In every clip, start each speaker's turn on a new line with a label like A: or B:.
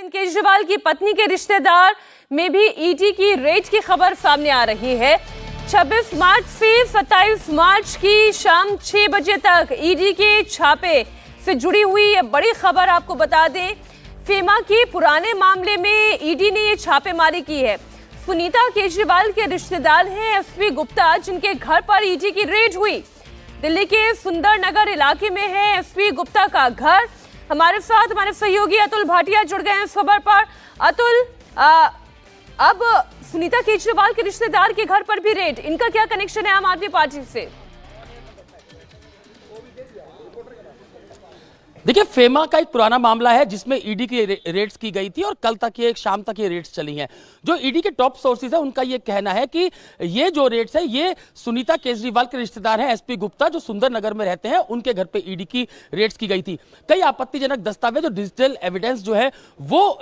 A: अरविंद केजरीवाल की पत्नी के रिश्तेदार में भी ईडी की रेड की खबर सामने आ रही है। 26 मार्च से 27 मार्च की शाम 6 बजे तक ईडी के छापे से जुड़ी हुई ये बड़ी खबर आपको बता दें। फेमा के पुराने मामले में ईडी ने ये छापेमारी की है। सुनीता केजरीवाल के रिश्तेदार हैं एसपी गुप्ता, जिनके घर पर ईडी की रेड हुई। दिल्ली के सुंदर नगर इलाके में है एसपी गुप्ता का घर। हमारे साथ हमारे सहयोगी अतुल भाटिया जुड़ गए हैं इस खबर पर। अतुल, अब सुनीता केजरीवाल के रिश्तेदार के घर पर भी रेड, इनका क्या कनेक्शन है आम आदमी पार्टी से?
B: देखिए, फेमा का एक पुराना मामला है जिसमें ईडी की रेड्स की गई थी और कल तक ये शाम तक ये रेड्स चली हैं। जो ईडी के टॉप सोर्सेज है उनका ये कहना है कि ये जो रेड्स है ये सुनीता केजरीवाल के रिश्तेदार हैं एसपी गुप्ता, जो सुंदर नगर में रहते हैं, उनके घर पे ईडी की रेड्स की गई थी। कई आपत्तिजनक दस्तावेज और डिजिटल एविडेंस जो है वो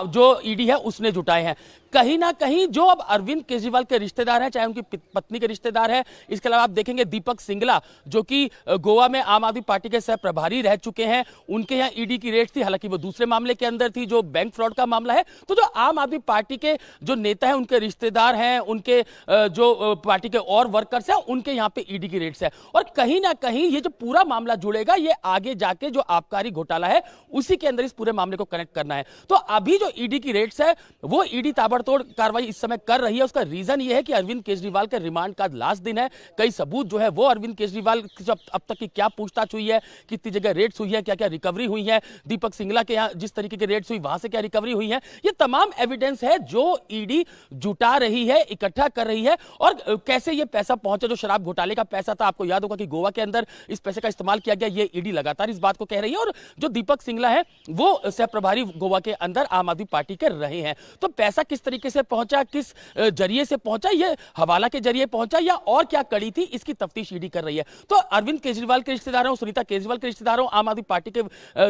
B: जो ईडी है उसने जुटाए हैं। कहीं ना कहीं जो अब अरविंद केजरीवाल के रिश्तेदार हैं, चाहे उनकी पत्नी के रिश्तेदार हैं, इसके अलावा आप देखेंगे दीपक सिंगला जो कि गोवा में आम आदमी पार्टी के सह प्रभारी रह चुके हैं, उनके यहाँ ईडी की रेड थी। हालांकि वो दूसरे मामले के अंदर थी जो बैंक फ्रॉड का मामला है। तो जो आम आदमी पार्टी के जो नेता हैं, उनके रिश्तेदार हैं, उनके जो पार्टी के और वर्कर्स हैं, उनके यहाँ पे ईडी की रेड्स है। और कहीं ना कहीं ये जो पूरा मामला जुड़ेगा, ये आगे जाके जो आबकारी घोटाला है उसी के अंदर इस पूरे मामले को कनेक्ट करना है। तो अभी जो ईडी की रेड्स है वो ईडी ताबड़तोड़ कार्रवाई इस समय कर रही है। उसका रीजन ये है कि अरविंद केजरीवाल के रिमांड का लास्ट दिन है। कई सबूत जो है वो अरविंद केजरीवाल अब तक की क्या पूछताछ हुई है, कितनी जगह रेड्स हुई है, क्या क्या रिकवरी हुई है, दीपक सिंगला के यहाँ जिस तरीके की रेड्स हुई वहां से क्या रिकवरी हुई है, ये तमाम एविडेंस है जो ईडी जुटा रही है, इकट्ठा कर रही है। और कैसे ये पैसा पहुंचा, जो शराब घोटाले का पैसा था, आपको याद होगा कि गोवा के अंदर इस पैसे का इस्तेमाल किया गया, ये ईडी लगातार इस बात को कह रही है। और जो दीपक सिंगला है वो सह प्रभारी गोवा के अंदर आम आदमी पार्टी के रहे हैं। तो पैसा किस तरीके से पहुंचा, किस जरिए से पहुंचा, ये हवाला के जरिए पहुंचा या और क्या कड़ी थी, इसकी तफ्तीश ईडी कर रही है। तो अरविंद केजरीवाल के रिश्तेदार हो, सुनीता केजरीवाल के रिश्तेदार हो, आम आदमी पार्टी के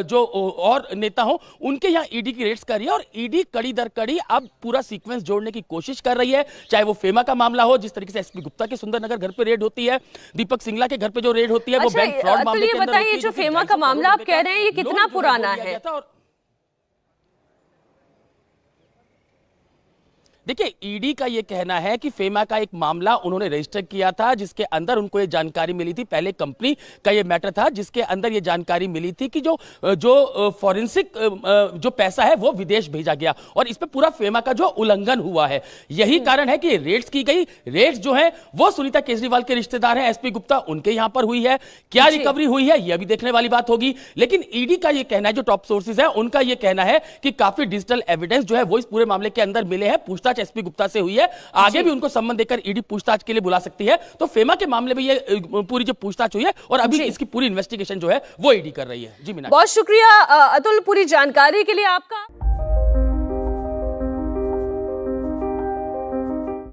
B: जो और नेता हो, उनके यहां ईडी की रेड्स कर रही है। और ईडी कड़ी दर कड़ी अब पूरा सीक्वेंस जोड़ने की कोशिश कर रही है। चाहे वो फेमा का मामला हो, जिस तरीके से एसपी गुप्ता के सुंदरनगर घर पे रेड होती है, दीपक सिंगला के घर पे जो रेड होती है वो बैंक फ्रॉड मामले के अंदर होती है।
A: जो फेमा का मामला आप कह रहे हैं, ये कितना पुराना है?
B: देखिए, ईडी का यह कहना है कि फेमा का एक मामला उन्होंने रजिस्टर किया था जिसके अंदर उनको ये जानकारी मिली थी। पहले कंपनी का ये मैटर था जिसके अंदर ये जानकारी मिली थी कि जो फॉरेंसिक जो पैसा है वो विदेश भेजा गया और इस पे पूरा फेमा का जो उल्लंघन हुआ है। यही कारण है कि रेड्स की गई। रेड्स जो है वो सुनीता केजरीवाल के रिश्तेदार हैं एसपी गुप्ता, उनके यहां पर हुई है। क्या रिकवरी हुई है यह भी देखने वाली बात होगी। लेकिन ईडी का यह कहना है, जो टॉप सोर्सेज है उनका यह कहना है कि काफी डिजिटल एविडेंस जो है वो इस पूरे मामले के अंदर मिले हैं। पूछताछ एसपी गुप्ता से हुई है, आगे भी उनको सम्मन देकर ईडी पूछताछ के लिए बुला सकती है। तो फेमा के मामले में ये पूरी जो पूछताछ हुई है और अभी इसकी पूरी इन्वेस्टिगेशन जो है वो ईडी कर रही है। जी मीना,
A: बहुत शुक्रिया अतुल पूरी जानकारी के लिए आपका।